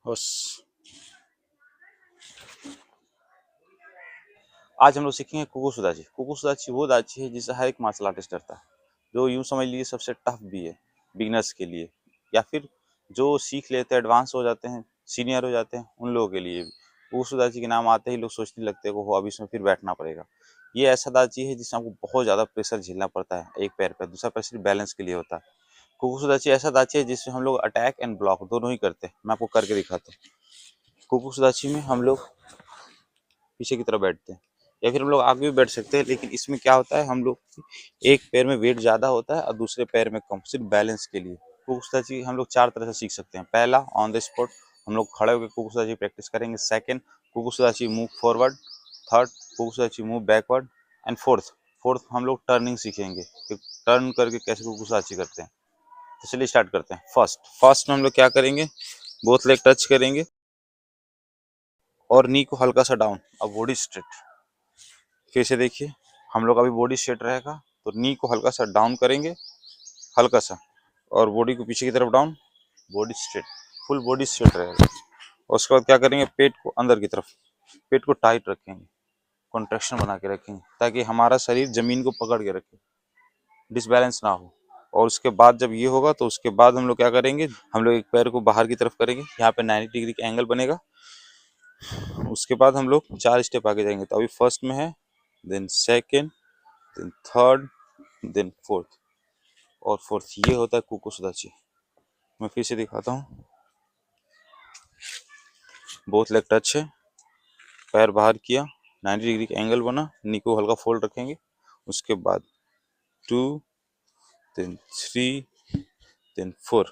बस आज हम लोग सीखेंगे कुकुसुदाची। कुकुसुदाची वो दाची है जिसे हर एक मार्शल आर्टिस्ट करता है, जो यूं समझ लीजिए सबसे टफ भी है बिगिनर्स के लिए, या फिर जो सीख लेते हैं एडवांस हो जाते हैं, सीनियर हो जाते हैं, उन लोगों के लिए भी। कुकुसुदाची के नाम आते ही लोग सोचने लगते हैं कि हो अब इसमें फिर बैठना पड़ेगा। ये ऐसा दाची है जिसमें आपको बहुत ज़्यादा प्रेशर झेलना पड़ता है, एक पैर पर, दूसरा पैर सिर्फ बैलेंस के लिए होता है। कुकुसुदाची ऐसा दाची है जिसमें हम लोग अटैक एंड ब्लॉक दोनों ही करते हैं। मैं आपको करके दिखाता हूँ। कुकुसुदाची में हम लोग पीछे की तरफ बैठते हैं, या फिर हम लोग आगे भी बैठ सकते हैं, लेकिन इसमें क्या होता है, हम लोग एक पैर में वेट ज़्यादा होता है और दूसरे पैर में कम, सिर्फ बैलेंस के लिए। कुकुसुदाची हम लोग 4 तरह से सीख सकते हैं। पहला, ऑन द स्पॉट हम लोग खड़े होकर कुकुसुदाची प्रैक्टिस करेंगे। सेकंड, कुकुसुदाची मूव फॉरवर्ड। थर्ड, कुकुसुदाची move backward. And fourth fourth हम लोग टर्निंग सीखेंगे कि टर्न करके कैसे कुकुसुदाची करते हैं। तो चलिए स्टार्ट करते हैं। फर्स्ट में हम लोग क्या करेंगे, बोथ लेग टच करेंगे और नी को हल्का सा डाउन, अब बॉडी स्ट्रेट। फिर से देखिए, हम लोग अभी बॉडी स्ट्रेट रहेगा तो नी को हल्का सा डाउन करेंगे, हल्का सा, और बॉडी को पीछे की तरफ down, body straight, full body straight रहेगा। और उसके बाद क्या करेंगे, पेट को अंदर की तरफ, पेट को टाइट रखेंगे, कॉन्ट्रैक्शन बना के रखेंगे ताकि हमारा शरीर जमीन को पकड़ के रखे, डिसबैलेंस ना हो। और उसके बाद जब ये होगा तो उसके बाद हम लोग क्या करेंगे, हम लोग एक पैर को बाहर की तरफ करेंगे, यहाँ पे 90 डिग्री का एंगल बनेगा। उसके बाद हम लोग 4 स्टेप आगे जाएंगे। तो अभी फर्स्ट में है, then second, then third, then fourth, और फोर्थ ये होता है कुकुसुदाची। मैं फिर से दिखाता हूँ। बोथ लेग टच है, पैर बाहर किया, 90 डिग्री का एंगल बना, नी को हल्का फोल्ड रखेंगे। उसके बाद 2, देन 3, देन 4,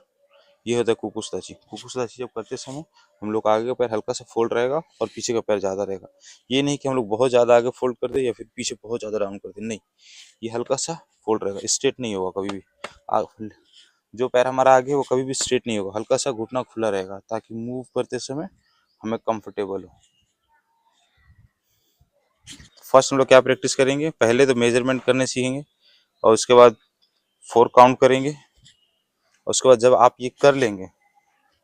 ये होता है कुकुसुदाची। कुकुसुदाची जब करते समय हम लोग आगे का पैर हल्का सा फोल्ड रहेगा और पीछे का पैर ज़्यादा रहेगा। ये नहीं कि हम लोग बहुत ज़्यादा आगे फोल्ड कर दे या फिर पीछे बहुत ज़्यादा डाउन कर दे, नहीं, ये हल्का सा फोल्ड रहेगा, स्ट्रेट नहीं होगा कभी भी। जो पैर हमारा आगे है वो कभी भी स्ट्रेट नहीं होगा, हल्का सा घुटना खुला रहेगा ताकि मूव करते समय हमें कंफर्टेबल हो। फर्स्ट हम लोग क्या प्रैक्टिस करेंगे, पहले तो मेजरमेंट करने सीखेंगे और उसके बाद 4 काउंट करेंगे। और उसके बाद जब आप ये कर लेंगे,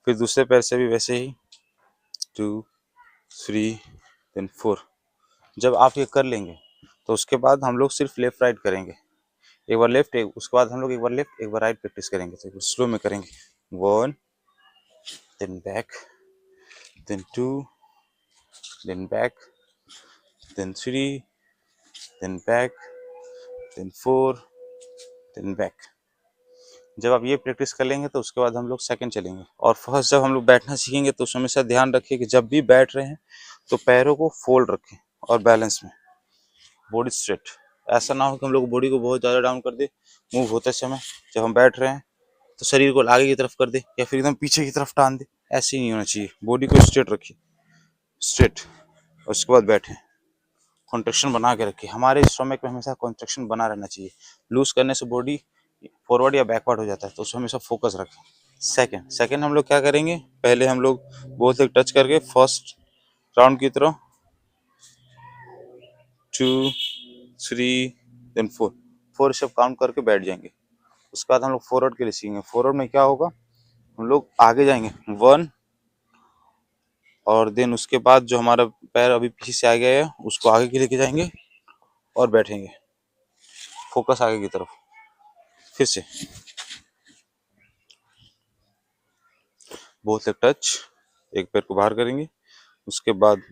फिर दूसरे पैर से भी वैसे ही 2, 3, देन 4। जब आप ये कर लेंगे तो उसके बाद हम लोग सिर्फ लेफ्ट राइट करेंगे। एक बार लेफ्ट, उसके बाद हम लोग एक बार लेफ्ट एक बार राइट प्रैक्टिस करेंगे। तो स्लो में करेंगे, 1, then back, then 2, then back, then 3, then back, then 4, then back. जब आप ये प्रैक्टिस कर लेंगे तो उसके बाद हम लोग सेकंड चलेंगे। और फर्स्ट जब हम लोग बैठना सीखेंगे तो हमेशा ध्यान रखिए कि जब भी बैठ रहे हैं तो पैरों को फोल्ड रखें और बैलेंस में, बॉडी स्ट्रेट। ऐसा ना हो कि हम लोग बॉडी को बहुत ज़्यादा डाउन कर दे मूव होते समय, जब हम बैठ रहे हैं तो शरीर को आगे की तरफ कर दे या फिर एकदम पीछे की तरफ टान दे। ऐसे ही नहीं होना चाहिए, बॉडी को स्ट्रेट रखिए, स्ट्रेट। और उसके बाद बैठे, कॉन्ट्रैक्शन बना के रखिए। हमारे स्टमक में हमेशा कॉन्ट्रैक्शन बना रहना चाहिए। लूज करने से बॉडी फॉरवर्ड या बैकवर्ड हो जाता है, तो उसमें हमेशा फोकस रखें। सेकंड हम लोग क्या करेंगे, पहले हम लोग बोथ एक टच करके फर्स्ट राउंड की तरह 2, 3, देन 4 स्टेप काउंट करके बैठ जाएंगे। उसके बाद हम लोग फॉरवर्ड के लिए सीखेंगे। फॉरवर्ड में क्या होगा, हम लोग आगे जाएंगे 1, और देन उसके बाद जो हमारा पैर अभी पीछे से आ गया है उसको आगे के लेके जाएंगे और बैठेंगे, फोकस आगे की तरफ। फिर से बोथ लेग टच, एक पैर को बाहर करेंगे, उसके बाद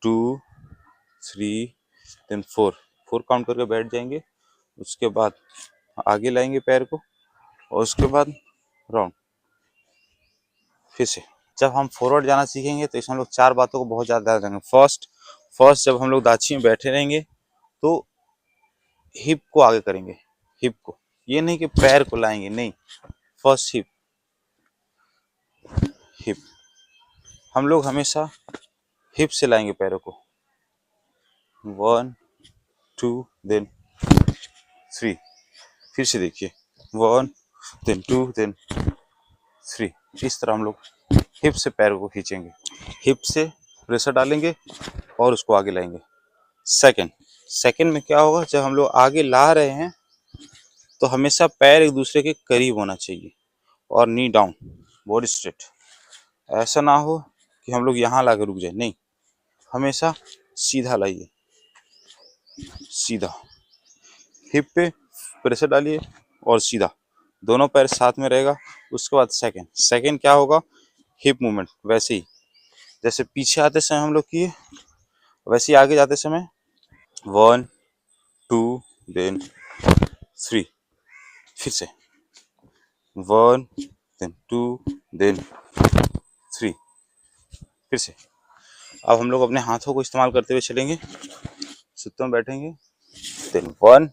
2, 3, देन 4 काउंट करके बैठ जाएंगे। उसके बाद आगे लाएंगे पैर को और उसके बाद राउंड। फिर से जब हम फॉरवर्ड जाना सीखेंगे तो इसमें हम लोग 4 बातों को बहुत ज़्यादा ध्यान देंगे। फर्स्ट जब हम लोग दाची में बैठे रहेंगे तो हिप को आगे करेंगे, हिप को, ये नहीं कि पैर को लाएंगे, नहीं, फर्स्ट हिप, हिप हम लोग हमेशा हिप से लाएंगे पैरों को। 1, 2, देन 3। फिर से देखिए, 1, देन 2, देन 3। इस तरह हम लोग हिप से पैरों को खींचेंगे, हिप से प्रेशर डालेंगे और उसको आगे लाएंगे। सेकंड में क्या होगा, जब हम लोग आगे ला रहे हैं तो हमेशा पैर एक दूसरे के करीब होना चाहिए और नी डाउन, बॉडी स्ट्रेट। ऐसा ना हो कि हम लोग यहाँ ला के रुक जाए, नहीं, हमेशा सीधा लाइए, सीधा हिप पे प्रेशर डालिए और सीधा, दोनों पैर साथ में रहेगा। उसके बाद सेकंड सेकंड क्या होगा, हिप मूवमेंट वैसे ही जैसे पीछे आते समय हम लोग किए, वैसे ही आगे जाते समय 1 2 देन 3, फिर से 1 देन 2 देन 3, फिर से। अब हम लोग अपने हाथों को इस्तेमाल करते हुए चलेंगे, सुत्ते में बैठेंगे, देन 1,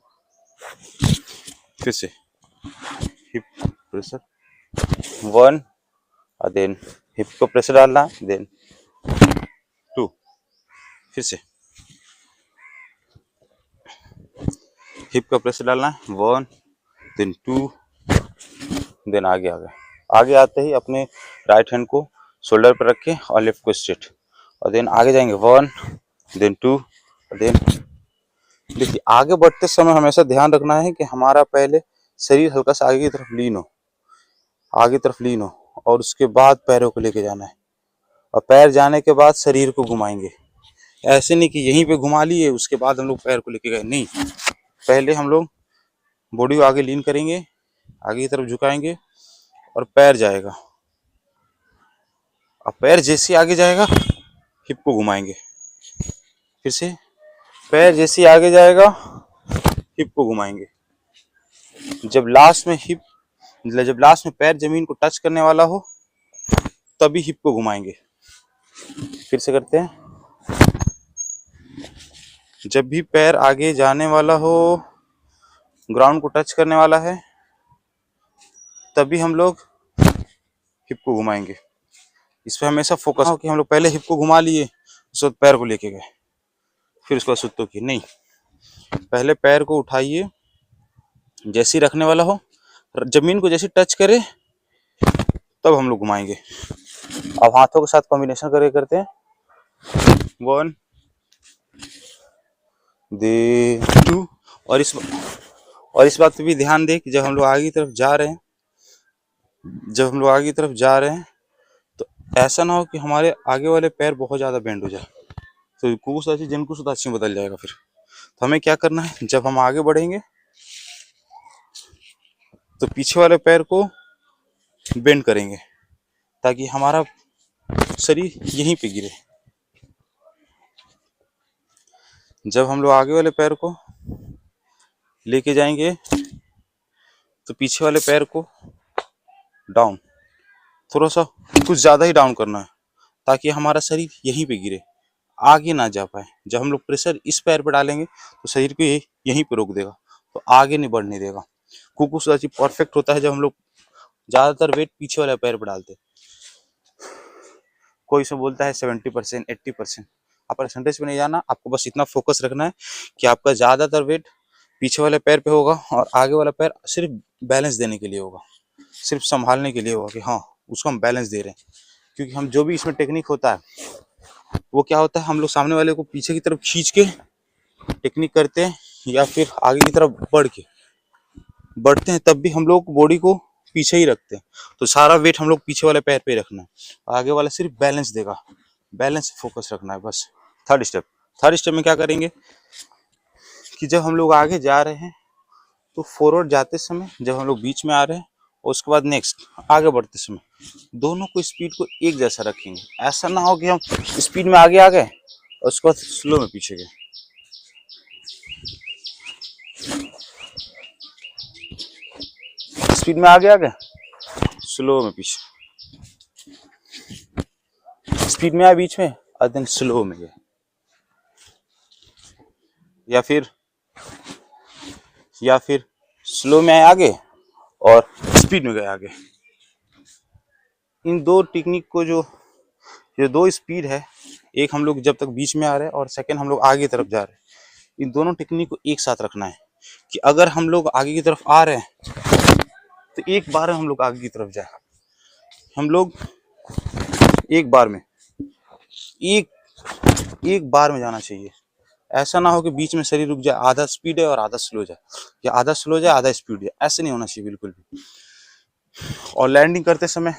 फिर से हिप प्रेशर 1, और देन हिप को प्रेशर डालना, देन 2, फिर से हिप का प्रेशर डालना, 1 देन 2 देन आगे आ गए। आगे आते ही अपने राइट हैंड को शोल्डर पर रखें और लेफ्ट को स्ट्रेट, और देन आगे जाएंगे 1 देन 2 और देन। देखिए आगे बढ़ते समय हमेशा ध्यान रखना है कि हमारा पहले शरीर हल्का सा आगे की तरफ लीन हो, आगे तरफ लीन हो, और उसके बाद पैरों को लेके जाना है, और पैर जाने के बाद शरीर को घुमाएंगे। ऐसे नहीं कि यहीं पे घुमा लिए उसके बाद हम लोग पैर को लेके गए, नहीं, पहले हम लोग बॉडी को आगे लीन करेंगे, आगे की तरफ झुकाएंगे और पैर जाएगा, अब पैर जैसे आगे जाएगा हिप को घुमाएंगे, फिर से पैर जैसे आगे जाएगा हिप को घुमाएंगे। जब लास्ट में पैर जमीन को टच करने वाला हो तभी हिप को घुमाएंगे। फिर से करते हैं, जब भी पैर आगे जाने वाला हो, ग्राउंड को टच करने वाला है, तभी हम लोग हिप को घुमाएंगे। इस पर हमेशा फोकस हो कि हम लोग पहले हिप को घुमा लिए, उसके बाद पैर को लेके गए, फिर उसके बाद सुत्तों की, नहीं, पहले पैर को उठाइए, जैसे ही रखने वाला हो, जमीन को जैसे टच करे तब हम लोग घुमाएंगे। अब हाथों के साथ कॉम्बिनेशन करते हैं, 1 दे 2, और इस बात पे भी ध्यान दें कि जब हम लोग आगे की तरफ जा रहे हैं तो ऐसा ना हो कि हमारे आगे वाले पैर बहुत ज़्यादा बेंड हो जाए, तो कुकुसाची जिनकुसुदाची में बदल जाएगा। फिर तो हमें क्या करना है, जब हम आगे बढ़ेंगे तो पीछे वाले पैर को बेंड करेंगे ताकि हमारा शरीर यहीं पे गिरे। जब हम लोग आगे वाले पैर को लेके जाएंगे तो पीछे वाले पैर को डाउन, थोड़ा सा कुछ ज़्यादा ही डाउन करना है ताकि हमारा शरीर यहीं पे गिरे, आगे ना जा पाए। जब हम लोग प्रेशर इस पैर पे डालेंगे तो शरीर को यहीं पे रोक देगा, तो आगे नहीं बढ़ने देगा। कुकुसाची परफेक्ट होता है जब हम लोग ज़्यादातर वेट पीछे वाले पैर पे डालते हैं। कोई से बोलता है 70% 80%, आप परसेंटेज पे नहीं जाना, आपको बस इतना फोकस रखना है कि आपका ज़्यादातर वेट पीछे वाले पैर पे होगा और आगे वाला पैर सिर्फ बैलेंस देने के लिए होगा, सिर्फ संभालने के लिए होगा कि हाँ उसको हम बैलेंस दे रहे हैं। क्योंकि हम जो भी इसमें टेक्निक होता है वो क्या होता है, हम लोग सामने वाले को पीछे की तरफ खींच के टेक्निक करते हैं या फिर आगे की तरफ बढ़ते हैं, तब भी हम लोग बॉडी को पीछे ही रखते हैं। तो सारा वेट हम लोग पीछे वाले पैर पे रखना है, आगे वाला सिर्फ बैलेंस देगा, बैलेंस फोकस रखना है बस। थर्ड स्टेप में क्या करेंगे कि जब हम लोग आगे जा रहे हैं तो फॉरवर्ड जाते समय जब हम लोग बीच में आ रहे हैं और उसके बाद नेक्स्ट आगे बढ़ते समय दोनों को स्पीड को एक जैसा रखेंगे। ऐसा ना हो कि हम स्पीड में आगे आ गए और उसके बाद स्लो में पीछे गए। स्पीड में आगे आ गए, स्लो में पीछे, स्पीड में आए बीच में और देन स्लो में गए, या फिर स्लो में आए आगे और स्पीड में गए आगे। इन दो टेक्निक को जो दो स्पीड है, एक हम लोग जब तक बीच में आ रहे हैं और सेकंड हम लोग आगे की तरफ जा रहे हैं, इन दोनों टेक्निक को एक साथ रखना है कि अगर हम लोग आगे की तरफ आ रहे हैं तो एक बार हम लोग आगे की तरफ जाए, हम लोग एक बार में जाना चाहिए। ऐसा ना हो कि बीच में शरीर रुक जाए, आधा स्पीड है और आधा स्लो जाए, या आधा स्लो जाए आधा स्पीड जाए, ऐसे नहीं होना चाहिए बिल्कुल भी। और लैंडिंग करते समय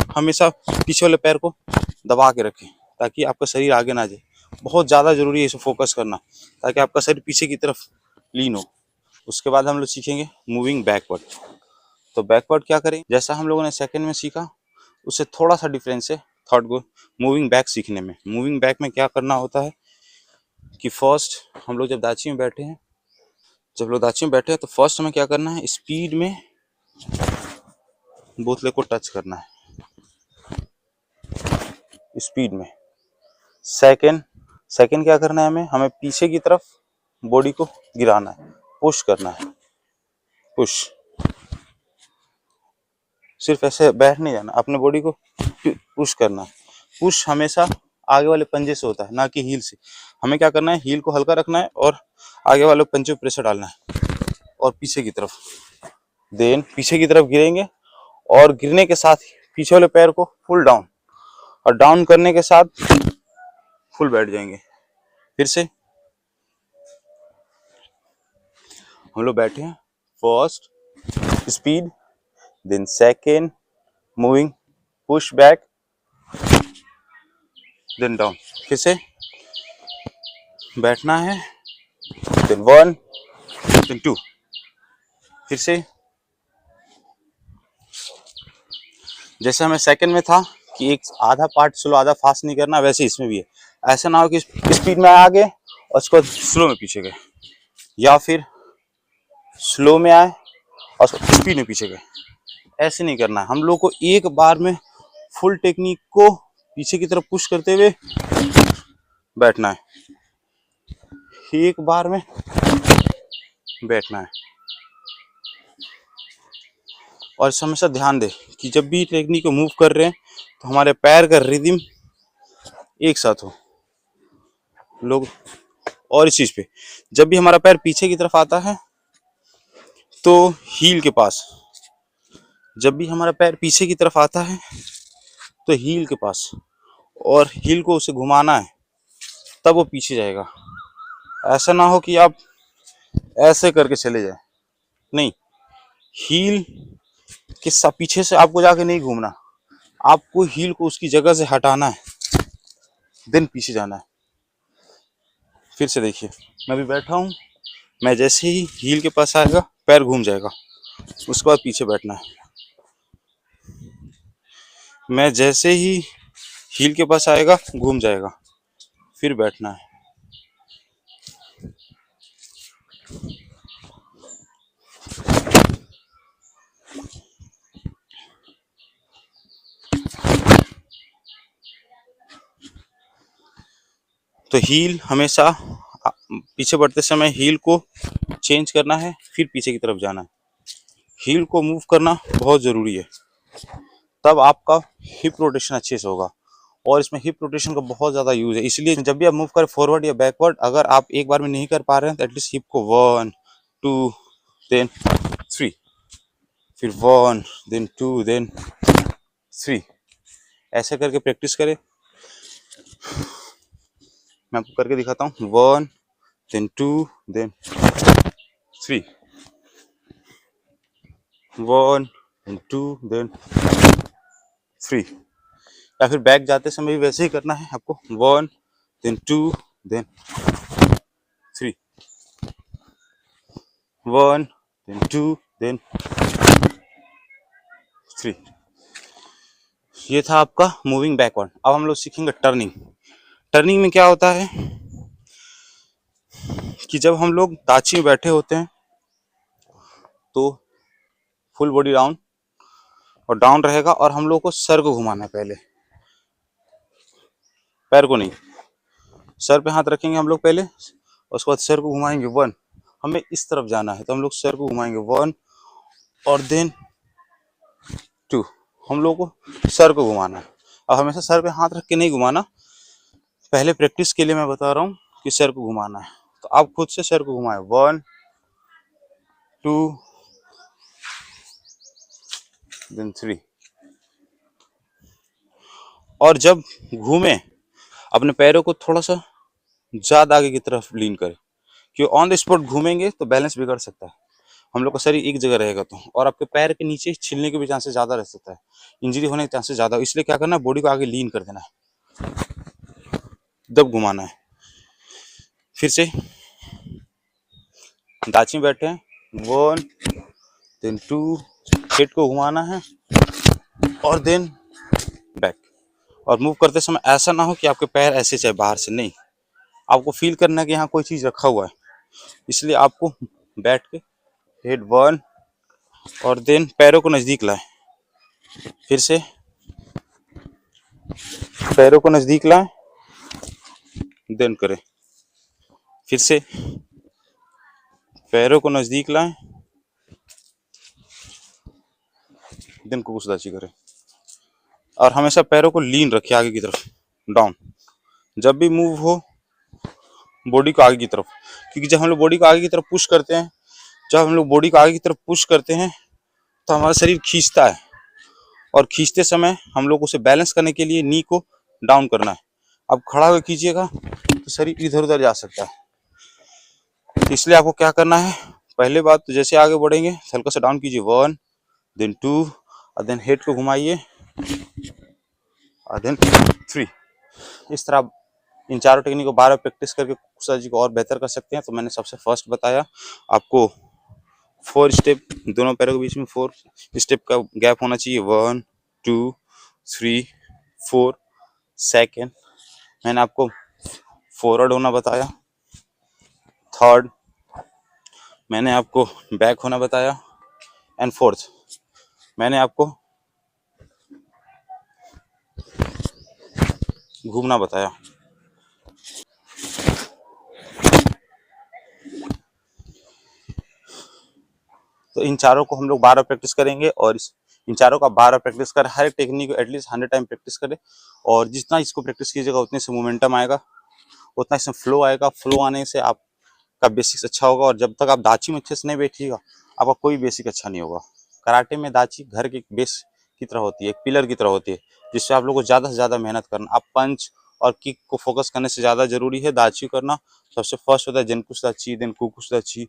हमेशा पीछे वाले पैर को दबा के रखें ताकि आपका शरीर आगे ना जाए। बहुत ज़्यादा ज़रूरी है इसे फोकस करना ताकि आपका शरीर पीछे की तरफ लीन हो। उसके बाद हम लोग सीखेंगे मूविंग बैकवर्ड। तो बैकवर्ड क्या करें, जैसा हम लोगों ने सेकंड में सीखा उससे थोड़ा सा डिफरेंस है थर्ड को मूविंग बैक सीखने में। मूविंग बैक में क्या करना होता है कि फर्स्ट हम लोग जब दाची में बैठे हैं तो फर्स्ट हमें क्या करना है, स्पीड में बोतले को टच करना है, स्पीड में। सेकंड क्या करना है, हमें पीछे की तरफ बॉडी को गिराना है, पुश करना है, पुश। सिर्फ ऐसे बैठ नहीं जाना, अपने बॉडी को पुश करना है। पुश हमेशा आगे वाले पंजे से होता है, ना कि हील से। हमें क्या करना है, हील को हल्का रखना है और आगे वाले पंजे पे प्रेशर डालना है और पीछे की तरफ। देन पीछे की तरफ गिरेंगे और गिरने के साथ पीछे वाले पैर को फुल डाउन, और डाउन करने के साथ फुल बैठ जाएंगे। फिर से हम लोग बैठे हैं, first speed, then second moving push back, then down. फिर से बैठना है, देन 1 देन 2। फिर से जैसे हमें सेकंड में था कि एक आधा पार्ट स्लो आधा फास्ट नहीं करना, वैसे इसमें भी है। ऐसा ना हो कि स्पीड में आगे और उसके बाद स्लो में पीछे गए, या फिर स्लो में आए और स्पीड में पीछे गए। ऐसे नहीं करना है। हम लोग को एक बार में फुल टेक्निक को पीछे की तरफ पुश करते हुए बैठना है, एक बार में बैठना है। और हमेशा ध्यान दें कि जब भी टेक्निक को मूव कर रहे हैं तो हमारे पैर का रिदम एक साथ हो लोग। और इस चीज पे जब भी हमारा पैर पीछे की तरफ आता है तो हील के पास, जब भी हमारा पैर पीछे की तरफ आता है तो हील के पास, और हील को उसे घुमाना है तब वो पीछे जाएगा। ऐसा ना हो कि आप ऐसे करके चले जाए, नहीं, हील के पीछे से आपको जाके नहीं घूमना, आपको हील को उसकी जगह से हटाना है, देन पीछे जाना है। फिर से देखिए, मैं भी बैठा हूँ, मैं जैसे ही हील के पास आएगा पैर घूम जाएगा, उसके बाद पीछे बैठना है। मैं जैसे ही हील के पास आएगा घूम जाएगा, फिर बैठना है। तो हील हमेशा पीछे बढ़ते समय हील को चेंज करना है, फिर पीछे की तरफ जाना है। हील को मूव करना बहुत ज़रूरी है, तब आपका हिप रोटेशन अच्छे से होगा। और इसमें हिप रोटेशन का बहुत ज़्यादा यूज़ है, इसलिए जब भी आप मूव करें फॉरवर्ड या बैकवर्ड, अगर आप एक बार में नहीं कर पा रहे हैं तो एटलीस्ट हिप को 1 2 देन 3, फिर 1 देन 2 देन 3, ऐसे करके प्रैक्टिस करें। मैं आपको करके दिखाता हूँ, 1 देन 2 देन 3, 1 देन 2 देन 3। या फिर बैक जाते समय भी वैसे ही करना है आपको, 1 देन 2 देन 3, 1 देन 2 देन 3। ये था आपका मूविंग बैकवर्ड। अब हम लोग सीखेंगे टर्निंग। टर्निंग में क्या होता है कि जब हम लोग दाची में बैठे होते हैं तो फुल बॉडी डाउन और डाउन रहेगा, और हम लोग को सर को घुमाना है, पहले पैर को नहीं, सर पे हाथ रखेंगे हम लोग पहले, उसके बाद सर को घुमाएंगे 1। हमें इस तरफ जाना है तो हम लोग सर को घुमाएंगे 1 और देन 2। हम लोग को सर को घुमाना है। अब हमेशा सर पे हाथ रख के नहीं घुमाना, पहले प्रैक्टिस के लिए मैं बता रहा हूँ कि सर को घुमाना है, तो आप खुद से सर को घुमाएं 1 2 देन 3। और जब घूमें अपने पैरों को थोड़ा सा ज़्यादा आगे की तरफ लीन करें, क्योंकि ऑन द स्पॉट घूमेंगे तो बैलेंस बिगड़ सकता है। हम लोग का शरीर एक जगह रहेगा तो, और आपके पैर के नीचे छिलने के भी चांसेस ज़्यादा रह सकता है, इंजरी होने के चांसेस ज़्यादा, इसलिए क्या करना है, बॉडी को आगे लीन कर देना है, दब घुमाना है। फिर से दाची में बैठे हैं, 1 देन 2, हेड को घुमाना है और देन बैक। और मूव करते समय ऐसा ना हो कि आपके पैर ऐसे चाहे बाहर से, नहीं, आपको फील करना है कि यहाँ कोई चीज़ रखा हुआ है, इसलिए आपको बैठ के हेड 1 और देन पैरों को नज़दीक लाए, फिर से पैरों को नज़दीक लाए, देन करें, फिर से पैरों को नज़दीक लाएं, देन कुकुसदाची करें। और हमेशा पैरों को लीन रखें आगे की तरफ, डाउन। जब भी मूव हो बॉडी को आगे की तरफ, क्योंकि जब हम लोग बॉडी को आगे की तरफ पुश करते हैं, जब हम लोग बॉडी को आगे की तरफ पुश करते हैं तो हमारा शरीर खींचता है, और खींचते समय हम लोग उसे बैलेंस करने के लिए नी को डाउन करना है। अब खड़ा होकर कीजिएगा तो शरीर इधर उधर जा सकता है, इसलिए आपको क्या करना है, पहले बात तो जैसे आगे बढ़ेंगे हल्का सा डाउन कीजिए, 1 देन 2 और देन हेड को घुमाइए और देन 3। इस तरह इन चारों टेक्निक को 12 प्रैक्टिस करके कुकुसदाची को और बेहतर कर सकते हैं। तो मैंने सबसे फर्स्ट बताया आपको 4 स्टेप, दोनों पैरों के बीच में 4 स्टेप का गैप होना चाहिए, 1 2 3 4। सेकेंड मैंने आपको फॉरवर्ड होना बताया, थर्ड मैंने आपको बैक होना बताया, एंड फोर्थ मैंने आपको घूमना बताया। तो इन चारों को हम लोग 12 प्रैक्टिस करेंगे, और इन चारों का 12 प्रैक्टिस कर, हर एक टेक्निक को एटलीस्ट 100 टाइम प्रैक्टिस करें, और जितना इसको प्रैक्टिस कीजिएगा उतने से मोमेंटम आएगा, उतना इसमें फ्लो आएगा, फ्लो आने से आपका बेसिक्स अच्छा होगा। और जब तक आप दाची में अच्छे से नहीं बैठिएगा आपका कोई बेसिक अच्छा नहीं होगा। कराटे में दाची घर की बेस की तरह होती है, एक पिलर की तरह होती है, जिससे आप लोग को ज़्यादा से ज़्यादा मेहनत करना, आप पंच और किक को फोकस करने से ज़्यादा जरूरी है दाची करना। सबसे फर्स्ट होता है जनकुसदाची, देन कुकुसदाची,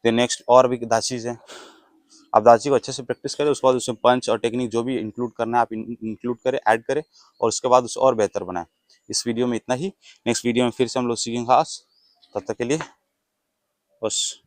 देन नेक्स्ट और भी दाचीज हैं। आप दाची को अच्छे से प्रैक्टिस करें, उसके बाद उसमें पंच और टेक्निक जो भी इंक्लूड करना है आप इंक्लूड करें, ऐड करें, और उसके बाद उसे और बेहतर बनाएं। इस वीडियो में इतना ही, नेक्स्ट वीडियो में फिर से हम लोग सीखेंगे खास। तब तक के लिए बस।